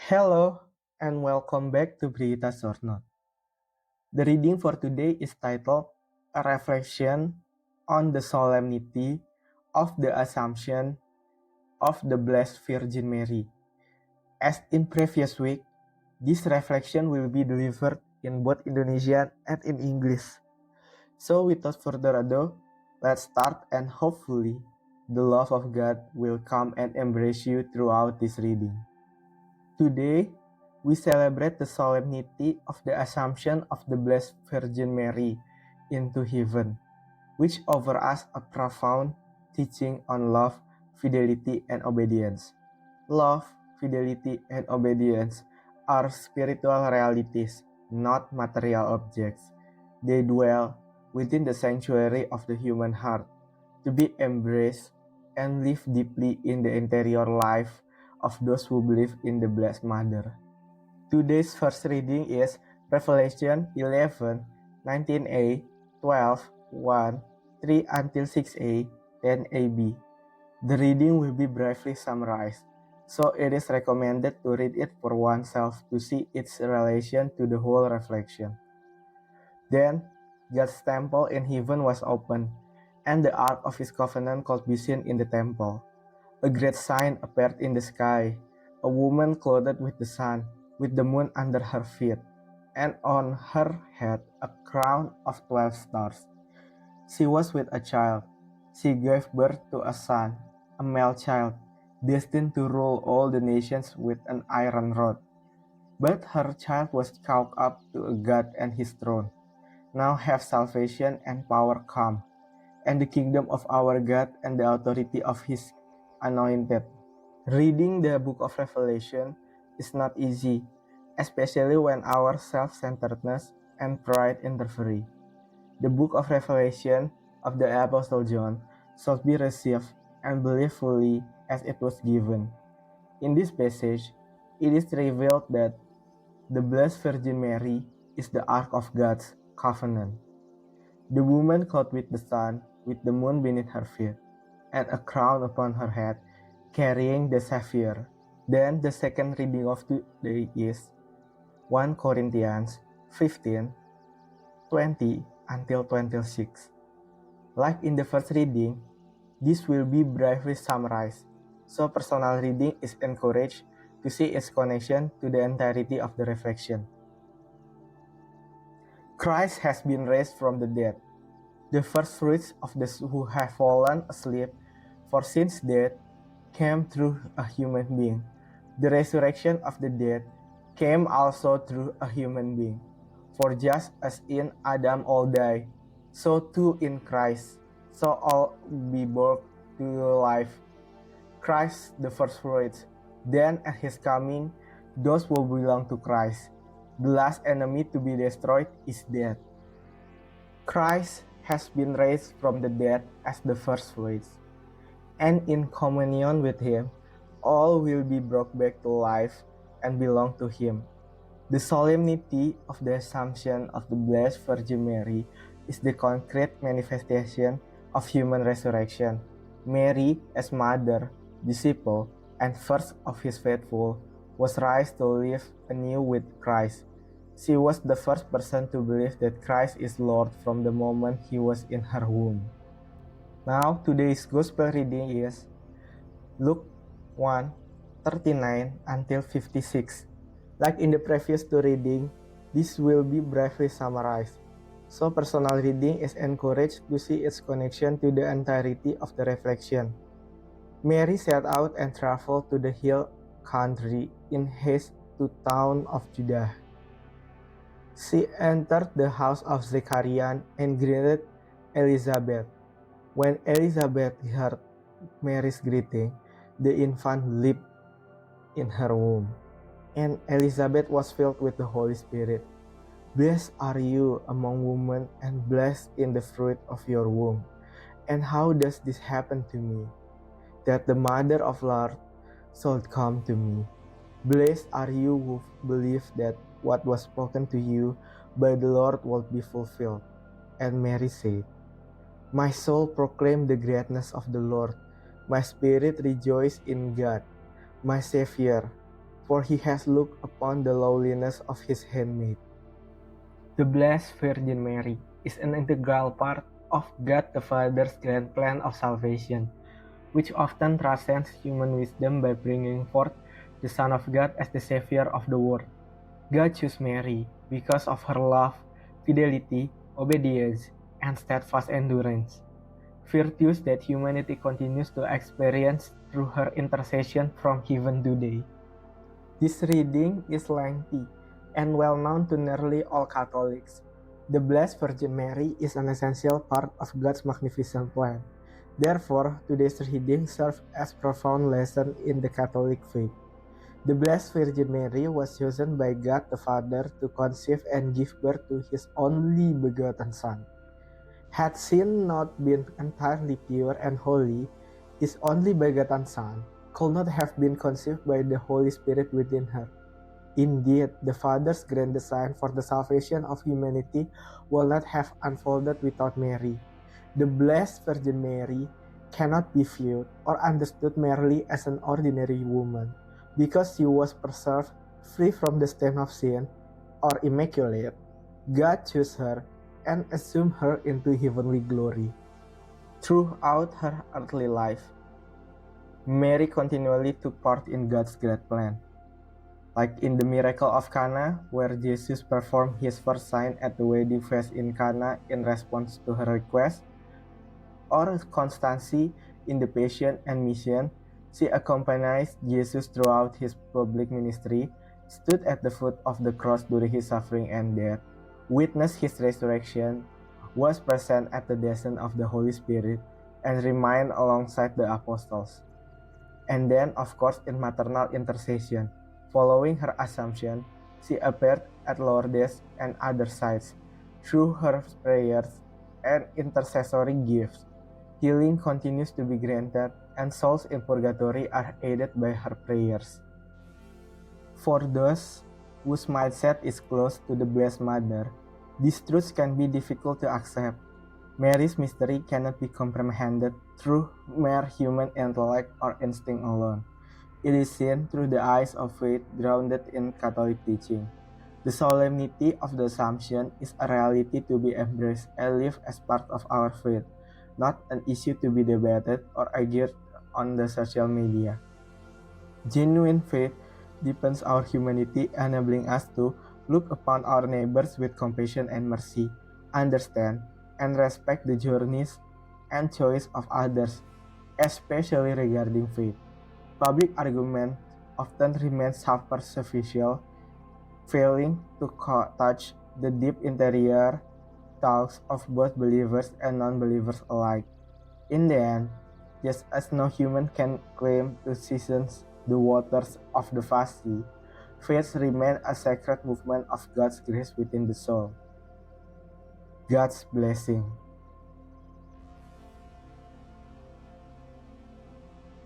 Hello and welcome back to Veritas or Not. The reading for today is titled A Reflection on the Solemnity of the Assumption of the Blessed Virgin Mary. As in previous week, this reflection will be delivered in both Indonesian and in English. So without further ado, let's start and hopefully the love of God will come and embrace you throughout this reading. Today, we celebrate the solemnity of the Assumption of the Blessed Virgin Mary into heaven, which offers us a profound teaching on love, fidelity, and obedience. Love, fidelity, and obedience are spiritual realities, not material objects. They dwell within the sanctuary of the human heart, to be embraced and live deeply in the interior life of those who believe in the Blessed Mother. Today's first reading is Revelation 11, 19a, 12, 1, 3 until 6a, 10ab. The reading will be briefly summarized, so it is recommended to read it for oneself to see its relation to the whole reflection. Then God's temple in heaven was opened, and the ark of his covenant could be seen in the temple. A great sign appeared in the sky, a woman clothed with the sun, with the moon under her feet, and on her head a crown of 12 stars. She was with a child. She gave birth to a son, a male child, destined to rule all the nations with an iron rod. But her child was caught up to a God and his throne. Now have salvation and power come, and the kingdom of our God and the authority of his anointed. Reading the book of Revelation is not easy, especially when our self-centeredness and pride interfere. The book of Revelation of the Apostle John should be received and believed fully as it was given. In this passage, it is revealed that the Blessed Virgin Mary is the Ark of God's covenant. The woman clothed with the sun, with the moon beneath her feet, and a crown upon her head, carrying the Savior. Then the second reading of today is 1 Corinthians 15, 20 until 26. Like in the first reading, this will be briefly summarized, so personal reading is encouraged to see its connection to the entirety of the reflection. Christ has been raised from the dead, the first fruits of those who have fallen asleep, for since death came through a human being, the resurrection of the dead came also through a human being. For just as in Adam all die, so too in Christ, so all be brought to life. Christ the first fruits, then at his coming, those who belong to Christ. The last enemy to be destroyed is death. Christ has been raised from the dead as the first fruits, and in communion with him, all will be brought back to life and belong to him. The solemnity of the Assumption of the Blessed Virgin Mary is the concrete manifestation of human resurrection. Mary, as mother, disciple, and first of his faithful, was raised to live anew with Christ. She was the first person to believe that Christ is Lord from the moment he was in her womb. Now, today's Gospel reading is Luke 1, 39 until 56. Like in the previous two reading, this will be briefly summarized. So personal reading is encouraged to see its connection to the entirety of the reflection. Mary set out and traveled to the hill country in haste to town of Judah. She entered the house of Zechariah and greeted Elizabeth. When Elizabeth heard Mary's greeting, the infant leaped in her womb, and Elizabeth was filled with the Holy Spirit. Blessed are you among women, and blessed in the fruit of your womb. And how does this happen to me, that the mother of Lord should come to me? Blessed are you who believe that what was spoken to you by the Lord will be fulfilled. And Mary said, My soul proclaimed the greatness of the Lord. My spirit rejoiced in God, my Savior, for he has looked upon the lowliness of his handmaid. The Blessed Virgin Mary is an integral part of God the Father's grand plan of salvation, which often transcends human wisdom by bringing forth the Son of God as the Savior of the world. God chose Mary because of her love, fidelity, obedience, and steadfast endurance, virtues that humanity continues to experience through her intercession from heaven today. This reading is lengthy and well known to nearly all Catholics. The Blessed Virgin Mary is an essential part of God's magnificent plan. Therefore, today's reading serves as a profound lesson in the Catholic faith. The Blessed Virgin Mary was chosen by God the Father to conceive and give birth to his only begotten Son. Had sin not been entirely pure and holy, his only begotten Son could not have been conceived by the Holy Spirit within her. Indeed, the Father's grand design for the salvation of humanity will not have unfolded without Mary. The Blessed Virgin Mary cannot be viewed or understood merely as an ordinary woman, because she was preserved free from the stain of sin or immaculate. God chose her and assumed her into heavenly glory. Throughout her earthly life, Mary continually took part in God's great plan. Like in the miracle of Cana, where Jesus performed his first sign at the wedding feast in Cana in response to her request, or constancy in the Passion and Mission, she accompanies Jesus throughout his public ministry, stood at the foot of the cross during his suffering and death, witnessed his resurrection, was present at the descent of the Holy Spirit, and remained alongside the apostles. And then, of course, in maternal intercession. Following her Assumption, she appeared at Lourdes and other sites. Through her prayers and intercessory gifts, healing continues to be granted, and souls in purgatory are aided by her prayers. For those whose mindset is close to the Blessed Mother, these truths can be difficult to accept. Mary's mystery cannot be comprehended through mere human intellect or instinct alone. It is seen through the eyes of faith grounded in Catholic teaching. The solemnity of the Assumption is a reality to be embraced and lived as part of our faith, not an issue to be debated or argued on the social media. Genuine faith deepens our humanity, enabling us to look upon our neighbors with compassion and mercy, understand and respect the journeys and choice of others, especially regarding faith. Public argument often remains superficial, failing to touch the deep interior thoughts of both believers and non-believers alike. In the end, just as no human can claim to season the waters of the vast sea, faith remains a sacred movement of God's grace within the soul. God's blessing.